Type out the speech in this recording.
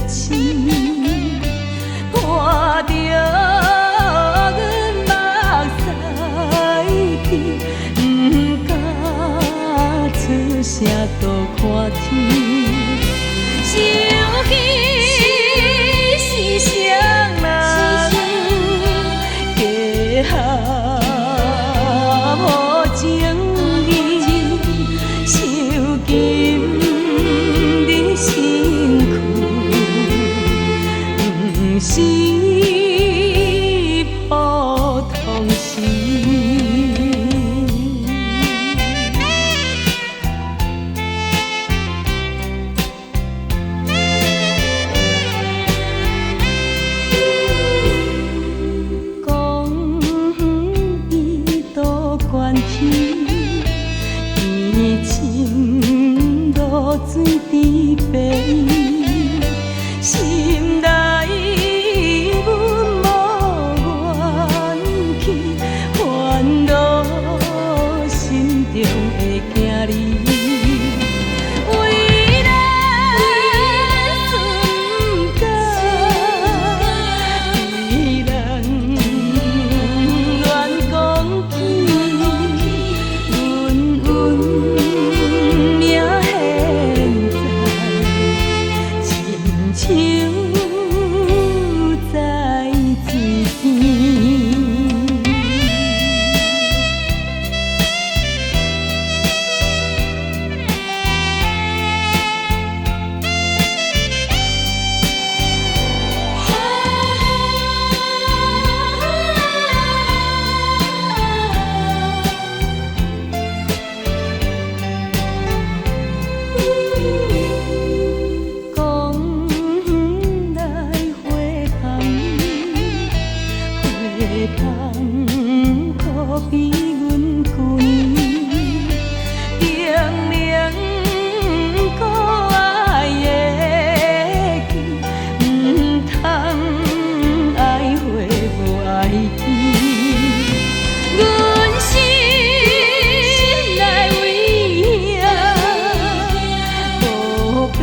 情，看着阮目屎滴，不敢出声都看天。想起是谁人加下无情意，受尽你身躯，不是普通事。天深露水伫白，心内阮无怨气，烦恼心中会惊你。为咱顺家，为咱乱讲起。可比阮旧年定定可爱的记，唔通爱花无爱天。阮心内为兄无变。